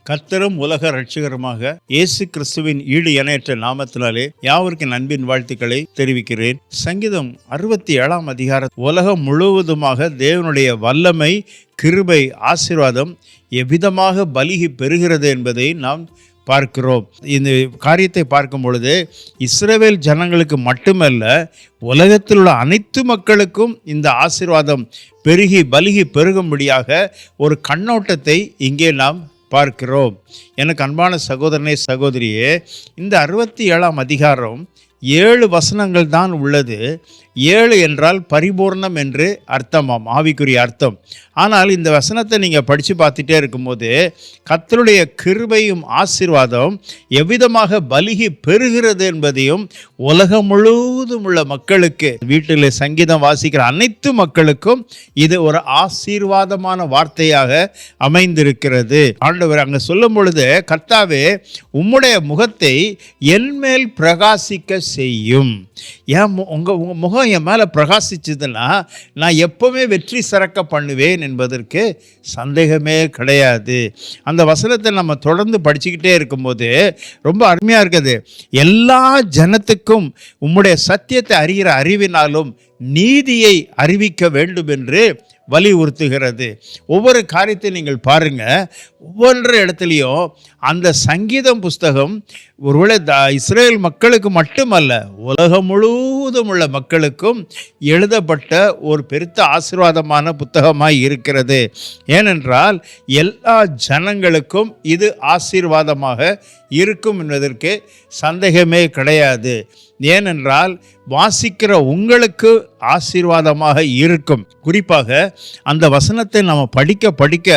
கர்த்தரும் உலக இரட்சகருமாக இயேசு கிறிஸ்துவின் ஈடு இணையற்ற நாமத்தினாலே யாவருக்கும் அன்பின் வாழ்த்துக்களை தெரிவிக்கிறேன். சங்கீதம் 67 அதிகாரம் உலகம் முழுவதுமாக தேவனுடைய வல்லமை, கிருபை, ஆசீர்வாதம் எவ்விதமாக பலிகி பெறுகிறது என்பதை நாம் பார்க்கிறோம். இந்த காரியத்தை பார்க்கும் பொழுது இஸ்ரவேல் ஜனங்களுக்கு மட்டுமல்ல, உலகத்தில் உள்ள அனைத்து மக்களுக்கும் இந்த ஆசீர்வாதம் பெருகி பலிகி பெருகும்படியாக ஒரு கண்ணோட்டத்தை இங்கே நாம் பார்க்கிறோம். எனக்கு அன்பான சகோதரனே, சகோதரியே, இந்த 67 அதிகாரம் 7 வசனங்கள் தான் உள்ளது. 7 என்றால் பரிபூர்ணம் என்று அர்த்தமாம், ஆவிக்குரிய அர்த்தம். ஆனால் இந்த வசனத்தை நீங்கள் படித்து பார்த்துட்டே இருக்கும்போது கர்த்தருடைய கிருபையும் ஆசீர்வாதம் எவ்விதமாக பலிகி பெறுகிறது என்பதையும் உலகம் முழுவதும் உள்ள மக்களுக்கு, வீட்டில் சங்கீதம் வாசிக்கிற அனைத்து மக்களுக்கும் இது ஒரு ஆசீர்வாதமான வார்த்தையாக அமைந்திருக்கிறது. ஆண்டவர் அங்கே சொல்லும் பொழுது, கர்த்தாவே உம்முடைய முகத்தை என்மேல் பிரகாசிக்க செய்யும். ஏன் உங்கள் முகம் என் மேலே பிரகாசிச்சதுன்னா நான் எப்பவுமே வெற்றி சிறக்க பண்ணுவேன் என்பதற்கு சந்தேகமே கிடையாது. அந்த வசனத்தை நம்ம தொடர்ந்து படிச்சுக்கிட்டே இருக்கும்போது ரொம்ப அருமையாக இருக்குது. எல்லா ஜனத்துக்கும் உம்முடைய சத்தியத்தை அறிகிற அறிவினாலும் நீதியை அறிவிக்க வேண்டும் என்று வலியுறுத்துகிறது. ஒவ்வொரு காரியத்தை நீங்கள் பாருங்கள், ஒவ்வொரு இடத்துலையும் அந்த சங்கீதம் புஸ்தகம் ஒருவேளை இஸ்ரேல் மக்களுக்கு மட்டுமல்ல, உலகம் முழுவதும் உள்ள மக்களுக்கும் எழுதப்பட்ட ஒரு பெருத்த ஆசீர்வாதமான புத்தகமாய் இருக்கிறது. ஏனென்றால் எல்லா ஜனங்களுக்கும் இது ஆசீர்வாதமாக இருக்கும் என்பதற்கு சந்தேகமே கிடையாது. ஏனென்றால் வாசிக்கிற உங்களுக்கு ஆசீர்வாதமாக இருக்கும். குறிப்பாக அந்த வசனத்தை நம்ம படிக்க படிக்க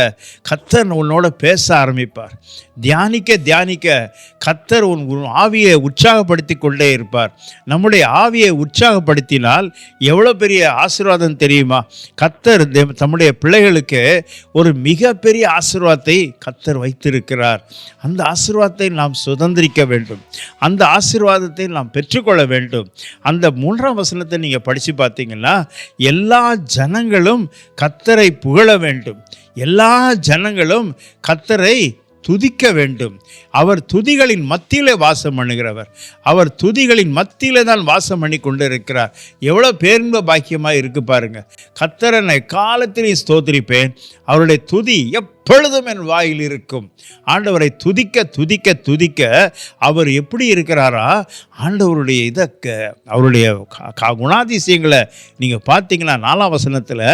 கர்த்தர் உன்னோட பேச ஆரம்பிப்பார். தியானிக்க தியானிக்க கர்த்தர் உன் ஆவியை உற்சாகப்படுத்தி கொண்டே இருப்பார். நம்முடைய ஆவியை உற்சாகப்படுத்தினால் எவ்வளோ பெரிய ஆசீர்வாதம் தெரியுமா? கர்த்தர் தம்முடைய பிள்ளைகளுக்கு ஒரு மிகப்பெரிய ஆசீர்வாதத்தை கர்த்தர் வைத்திருக்கிறார். அந்த ஆசீர்வாதத்தை நாம் சுதந்திரிக்க வேண்டும். அந்த ஆசீர்வாதத்தை நாம் பெற்றுக்கொள்ள வேண்டும். அந்த 3ஆம் வசனத்தை நீங்கள் படித்து பார்த்தீங்கன்னா, எல்லா ஜனங்களும் கர்த்தரை புகழ வேண்டும், எல்லா ஜனங்களும் கர்த்தரை துதிக்க வேண்டும். அவர் துதிகளின் மத்தியிலே வாசம் பண்ணுகிறவர். அவர் துதிகளின் மத்தியிலே தான் வாசம் பண்ணி கொண்டு இருக்கிறார். எவ்வளோ பேரின்ப பாக்கியமாக இருக்கு பாருங்க. கர்த்தரை காலத்திலேயும் ஸ்தோத்திரிப்பேன், அவருடைய துதி எப்பொழுதும் என் வாயில் இருக்கும். ஆண்டவரை துதிக்க துதிக்க துதிக்க அவர் எப்படி இருக்கிறாரா? ஆண்டவருடைய அவருடைய குணாதிசயங்களை நீங்கள் பார்த்தீங்கன்னா 4ஆம் வசனத்தில்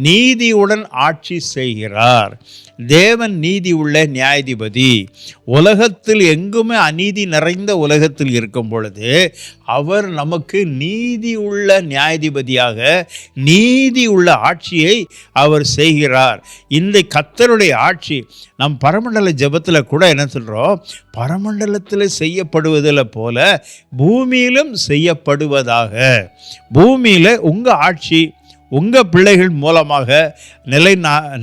நீதியுடன் ஆட்சி செய்கிறார். தேவன் நீதி உள்ள நியாயாதிபதி. உலகத்தில் எங்குமே அநீதி நிறைந்த உலகத்தில் இருக்கும் பொழுது அவர் நமக்கு நீதி உள்ள நியாயாதிபதியாக நீதி உள்ள ஆட்சியை அவர் செய்கிறார். இந்த கர்த்தருடைய ஆட்சி நம் பரமண்டல ஜெபத்தில் கூட என்ன சொல்கிறோம்? பரமண்டலத்தில் செய்யப்படுவதில் போல பூமியிலும் செய்யப்படுவதாக. பூமியில் உங்கள் ஆட்சி உங்கள் பிள்ளைகள் மூலமாக நிலை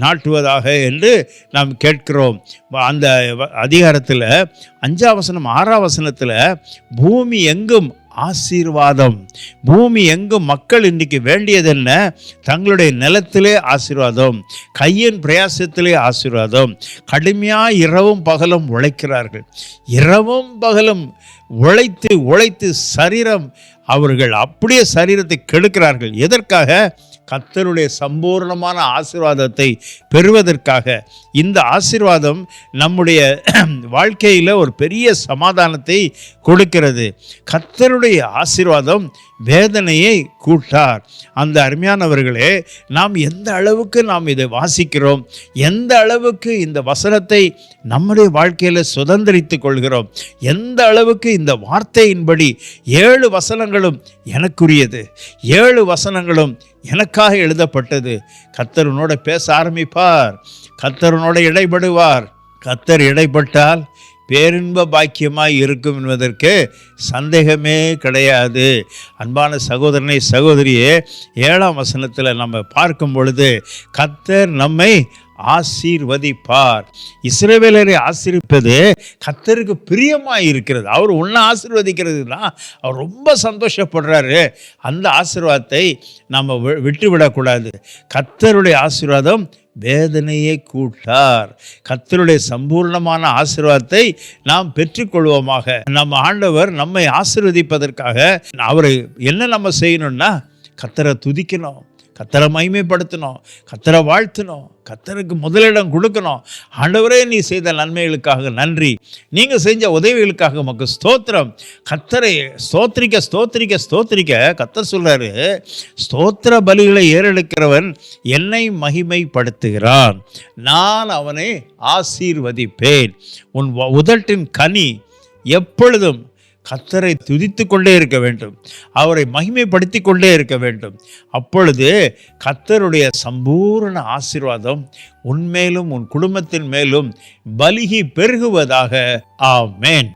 நாட்டுவதாக என்று நாம் கேட்கிறோம். அந்த அதிகாரத்தில் 5ஆம் வசனம் 6ஆம் வசனத்தில் பூமி எங்கும் ஆசீர்வாதம். பூமி எங்கும் மக்கள் இன்றைக்கி வேண்டியது என்ன? தங்களுடைய நிலத்திலே ஆசீர்வாதம், கையின் பிரயாசத்திலே ஆசீர்வாதம். கடுமையாக இரவும் பகலும் உழைக்கிறார்கள். இரவும் பகலும் உழைத்து உழைத்து சரீரம், அவர்கள் அப்படியே சரீரத்தை கெடுக்கிறார்கள். எதற்காக? கர்த்தருடைய சம்பூர்ணமான ஆசீர்வாதத்தை பெறுவதற்காக. இந்த ஆசீர்வாதம் நம்முடைய வாழ்க்கையில் ஒரு பெரிய சமாதானத்தை கொடுக்கிறது. கர்த்தருடைய ஆசீர்வாதம் வேதனையை கூட்டார். அந்த அருமையானவர்களே, நாம் எந்த அளவுக்கு நாம் இதை வாசிக்கிறோம், எந்த அளவுக்கு இந்த வசனத்தை நம்முடைய வாழ்க்கையில் சுதந்திரித்து கொள்கிறோம், எந்த அளவுக்கு இந்த வார்த்தையின்படி 7 வசனங்களும் எனக்குரியது, 7 வசனங்களும் எனக்காக எழுதப்பட்டது. கர்த்தர் உன்னோட பேச ஆரம்பிப்பார். கர்த்தர் உன்னோட இடைப்படுவார். கர்த்தர் இடைப்பட்டால் பேரின்ப பாக்கியமாய் இருக்கும் என்பதற்கு சந்தேகமே கிடையாது. அன்பான சகோதரனை, சகோதரியே, 7ஆம் வசனத்தில் நம்ம பார்க்கும் பொழுது கர்த்தர் நம்மை ஆசீர்வதிப்பார். இஸ்ரவேலரை ஆசீர்வதிப்பது கர்த்தருக்கு பிரியமாக இருக்கிறது. அவர் உன்னை ஆசீர்வதிக்கிறது தான் அவர் ரொம்ப சந்தோஷப்படுறாரு. அந்த ஆசீர்வாதத்தை நம்ம விட்டுவிடக்கூடாது. கர்த்தருடைய ஆசீர்வாதம் வேதனையை கூட்டார். கர்த்தருடைய சம்பூர்ணமான ஆசீர்வாதத்தை நாம் பெற்றுக்கொள்வோமாக. நம்ம ஆண்டவர் நம்மை ஆசீர்வதிப்பதற்காக அவரை என்ன நம்ம செய்யணும்னா, கர்த்தரை துதிக்கணும், கர்த்தரை மகிமைப்படுத்தணும், கர்த்தரை வாழ்த்தணும், கர்த்தருக்கு முதலிடம் கொடுக்கணும். ஆண்டவரே, நீ செய்த நன்மைகளுக்காக நன்றி, நீங்கள் செஞ்ச உதவிகளுக்காக உமக்கு ஸ்தோத்திரம். கர்த்தரை ஸ்தோத்திரிக்க ஸ்தோத்திரிக்க ஸ்தோத்திரிக்க கர்த்தர் சொல்றாரு, ஸ்தோத்திர பலிகளை ஏறெடுக்கிறவன் என்னை மகிமைப்படுத்துகிறான், நான் அவனை ஆசீர்வதிப்பேன். உன் உதட்டின் கனி எப்பொழுதும் கர்த்தரை துதித்து கொண்டே இருக்க வேண்டும், அவரை மகிமைப்படுத்தி கொண்டே இருக்க வேண்டும். அப்பொழுது கர்த்தருடைய சம்பூர்ண ஆசீர்வாதம் உன்மேலும் உன் குடும்பத்தின் மேலும் பலுகி பெருகுவதாக. ஆமென்.